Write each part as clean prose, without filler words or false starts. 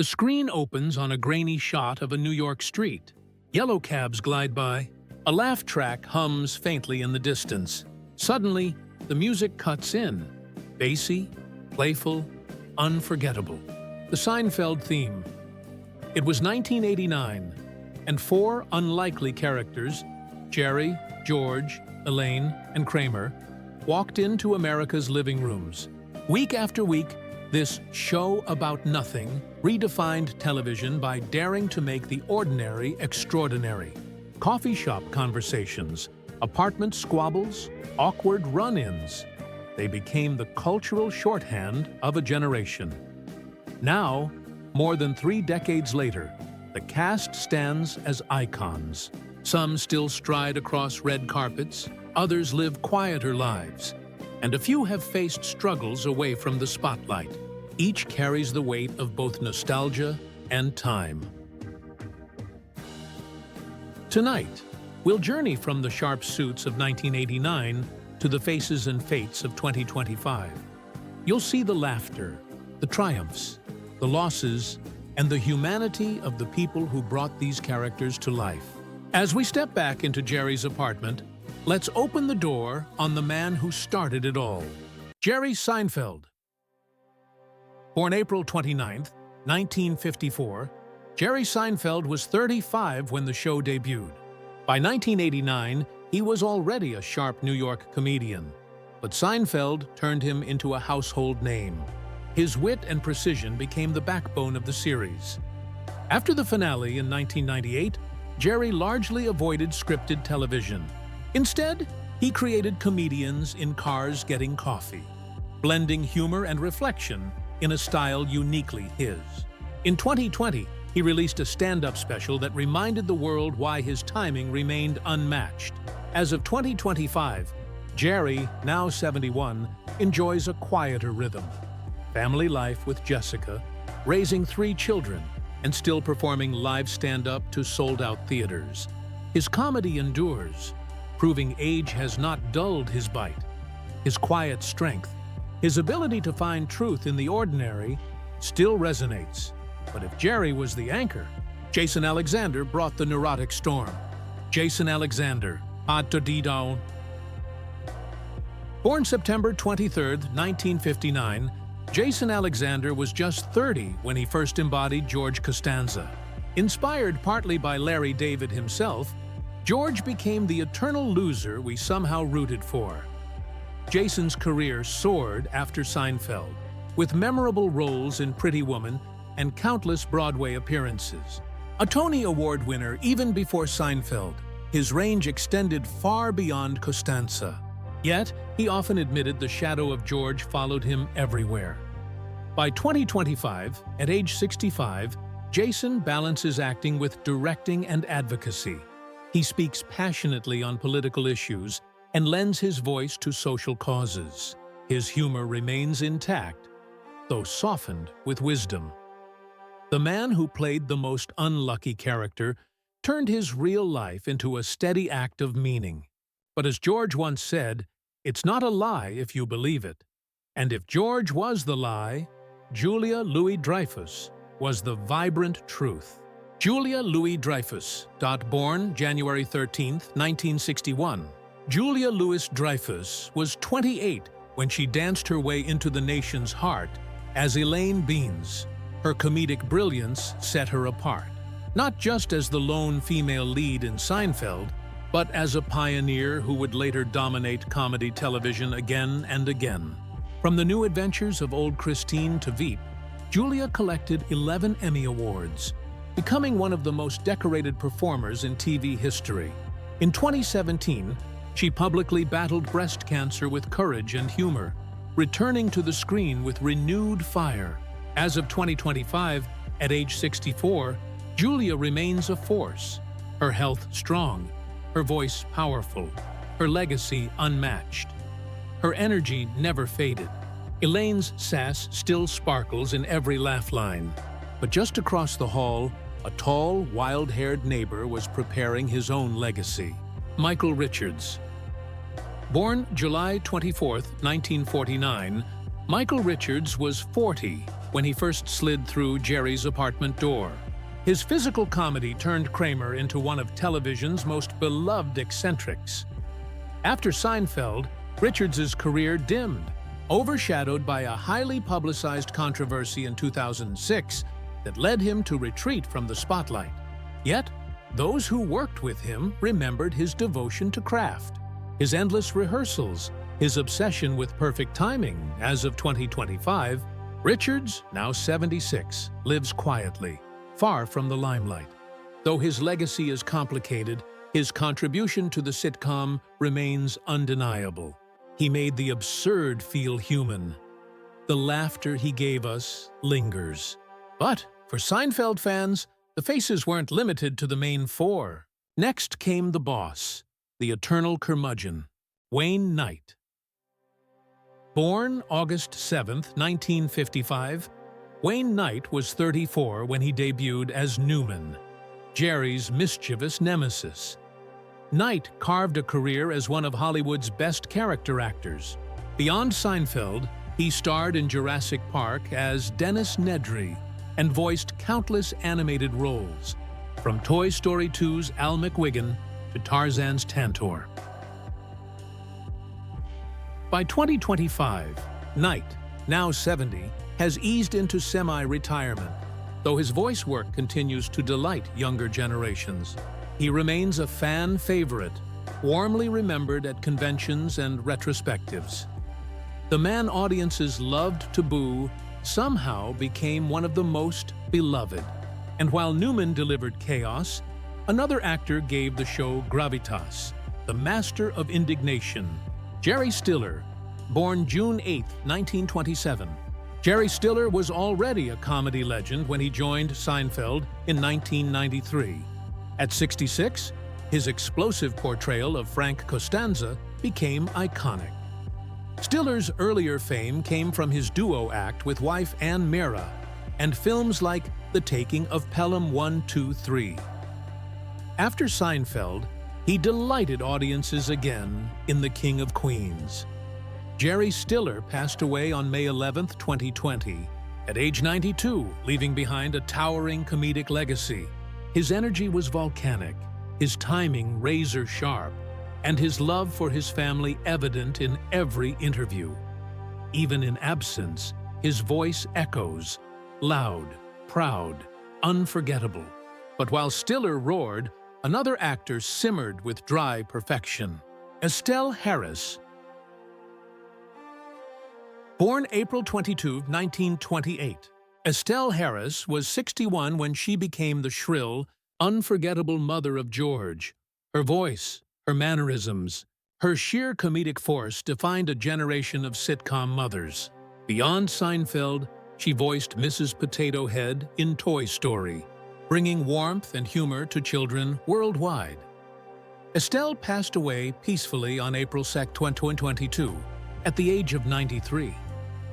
The screen opens on a grainy shot of a New York street. Yellow cabs glide by. A laugh track hums faintly in the distance. Suddenly, the music cuts in. Bassy, playful, unforgettable. The Seinfeld theme. It was 1989, and four unlikely characters, Jerry, George, Elaine, and Kramer, walked into America's living rooms. Week after week, this show about nothing redefined television by daring to make the ordinary extraordinary. Coffee shop conversations, apartment squabbles, awkward run-ins. They became the cultural shorthand of a generation. Now, more than 3 decades later, the cast stands as icons. Some still stride across red carpets, others live quieter lives, and a few have faced struggles away from the spotlight. Each carries the weight of both nostalgia and time. Tonight, we'll journey from the sharp suits of 1989 to the faces and fates of 2025. You'll see the laughter, the triumphs, the losses, and the humanity of the people who brought these characters to life. As we step back into Jerry's apartment, let's open the door on the man who started it all, Jerry Seinfeld. Born April 29, 1954, Jerry Seinfeld was 35 when the show debuted. By 1989, he was already a sharp New York comedian, but Seinfeld turned him into a household name. His wit and precision became the backbone of the series. After the finale in 1998, Jerry largely avoided scripted television. Instead, he created comedians in cars getting coffee, blending humor and reflection in a style uniquely his. In 2020, he released a stand-up special that reminded the world why his timing remained unmatched. As of 2025, Jerry, now 71, enjoys a quieter rhythm. Family life with Jessica, raising 3 children, and still performing live stand-up to sold-out theaters. His comedy endures, proving age has not dulled his bite. His quiet strength, his ability to find truth in the ordinary, still resonates. But if Jerry was the anchor, Jason Alexander brought the neurotic storm. Jason Alexander, hot-to-dee-down. Born September 23, 1959, Jason Alexander was just 30 when he first embodied George Costanza. Inspired partly by Larry David himself, George became the eternal loser we somehow rooted for. Jason's career soared after Seinfeld, with memorable roles in Pretty Woman and countless Broadway appearances. A Tony Award winner even before Seinfeld, his range extended far beyond Costanza. Yet, he often admitted the shadow of George followed him everywhere. By 2025, at age 65, Jason balances acting with directing and advocacy. He speaks passionately on political issues and lends his voice to social causes. His humor remains intact, though softened with wisdom. The man who played the most unlucky character turned his real life into a steady act of meaning. But as George once said, "It's not a lie if you believe it." And if George was the lie, Julia Louis-Dreyfus was the vibrant truth. Julia Louis-Dreyfus, born January 13, 1961. Julia Louis-Dreyfus was 28 when she danced her way into the nation's heart as Elaine Beans. Her comedic brilliance set her apart, not just as the lone female lead in Seinfeld, but as a pioneer who would later dominate comedy television again and again. From the New Adventures of Old Christine to Veep, Julia collected 11 Emmy Awards, becoming one of the most decorated performers in TV history. In 2017, she publicly battled breast cancer with courage and humor, returning to the screen with renewed fire. As of 2025, at age 64, Julia remains a force, her health strong, her voice powerful, her legacy unmatched. Her energy never faded. Elaine's sass still sparkles in every laugh line. But just across the hall, a tall, wild-haired neighbor was preparing his own legacy. Michael Richards. Born July 24, 1949, Michael Richards was 40 when he first slid through Jerry's apartment door. His physical comedy turned Kramer into one of television's most beloved eccentrics. After Seinfeld, Richards' career dimmed, overshadowed by a highly publicized controversy in 2006 that led him to retreat from the spotlight. Yet, those who worked with him remembered his devotion to craft, his endless rehearsals, his obsession with perfect timing. As of 2025, Richards, now 76, lives quietly, far from the limelight. Though his legacy is complicated, his contribution to the sitcom remains undeniable. He made the absurd feel human. The laughter he gave us lingers. But for Seinfeld fans, the faces weren't limited to the main four. Next came the boss, the eternal curmudgeon, Wayne Knight. Born August 7, 1955, Wayne Knight was 34 when he debuted as Newman, Jerry's mischievous nemesis. Knight carved a career as one of Hollywood's best character actors. Beyond Seinfeld, he starred in Jurassic Park as Dennis Nedry and voiced countless animated roles, from Toy Story 2's Al McWiggin to Tarzan's Tantor. By 2025, Knight, now 70, has eased into semi-retirement, though his voice work continues to delight younger generations. He remains a fan favorite, warmly remembered at conventions and retrospectives. The man audiences loved to boo somehow became one of the most beloved. And while Newman delivered chaos, another actor gave the show gravitas, the master of indignation, Jerry Stiller, born June 8, 1927. Jerry Stiller was already a comedy legend when he joined Seinfeld in 1993. At 66, his explosive portrayal of Frank Costanza became iconic. Stiller's earlier fame came from his duo act with wife Ann Mira and films like The Taking of Pelham 1, 2, 3. After Seinfeld, he delighted audiences again in The King of Queens. Jerry Stiller passed away on May 11, 2020, at age 92, leaving behind a towering comedic legacy. His energy was volcanic, his timing razor-sharp, and his love for his family evident in every interview. Even in absence, his voice echoes, loud, proud, unforgettable. But while Stiller roared, another actor simmered with dry perfection. Estelle Harris. Born April 22, 1928, Estelle Harris was 61 when she became the shrill, unforgettable mother of George. Her voice, her mannerisms, her sheer comedic force defined a generation of sitcom mothers. Beyond Seinfeld, she voiced Mrs. Potato Head in Toy Story, bringing warmth and humor to children worldwide. Estelle passed away peacefully on April 2, 2022, at the age of 93.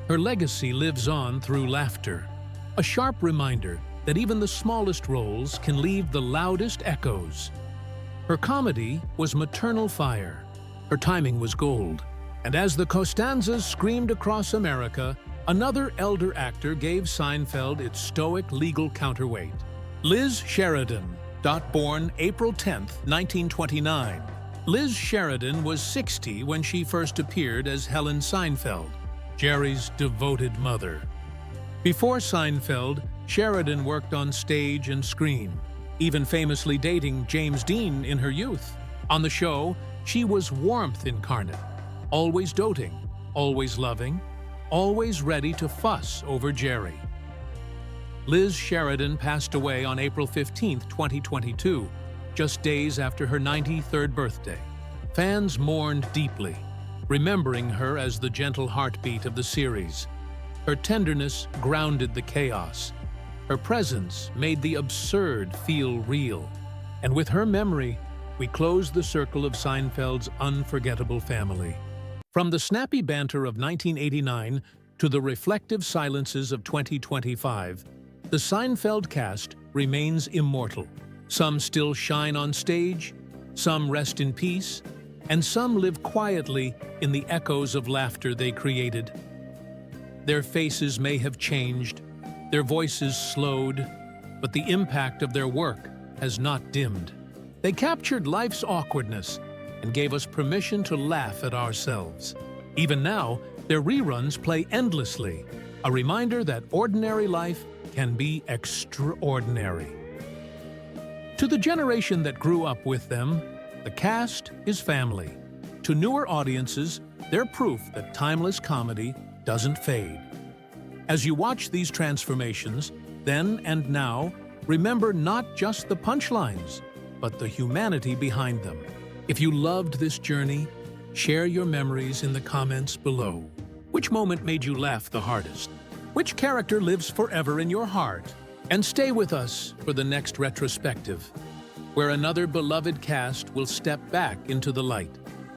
Her legacy lives on through laughter, a sharp reminder that even the smallest roles can leave the loudest echoes. Her comedy was maternal fire, her timing was gold, and as the Costanzas screamed across America, another elder actor gave Seinfeld its stoic legal counterweight. Liz Sheridan, born April 10, 1929. Liz Sheridan was 60 when she first appeared as Helen Seinfeld, Jerry's devoted mother. Before Seinfeld, Sheridan worked on stage and screen, even famously dating James Dean in her youth. On the show, she was warmth incarnate, always doting, always loving, always ready to fuss over Jerry. Liz Sheridan passed away on April 15, 2022, just days after her 93rd birthday. Fans mourned deeply, remembering her as the gentle heartbeat of the series. Her tenderness grounded the chaos. Her presence made the absurd feel real. And with her memory, we close the circle of Seinfeld's unforgettable family. From the snappy banter of 1989 to the reflective silences of 2025, the Seinfeld cast remains immortal. Some still shine on stage, some rest in peace, and some live quietly in the echoes of laughter they created. Their faces may have changed, Their voices slowed, but the impact of their work has not dimmed. They captured life's awkwardness and gave us permission to laugh at ourselves. Even now, their reruns play endlessly, a reminder that ordinary life can be extraordinary. To the generation that grew up with them, the cast is family. To newer audiences, they're proof that timeless comedy doesn't fade. As you watch these transformations, then and now, remember not just the punchlines, but the humanity behind them. If you loved this journey, share your memories in the comments below. Which moment made you laugh the hardest? Which character lives forever in your heart? And stay with us for the next retrospective, where another beloved cast will step back into the light.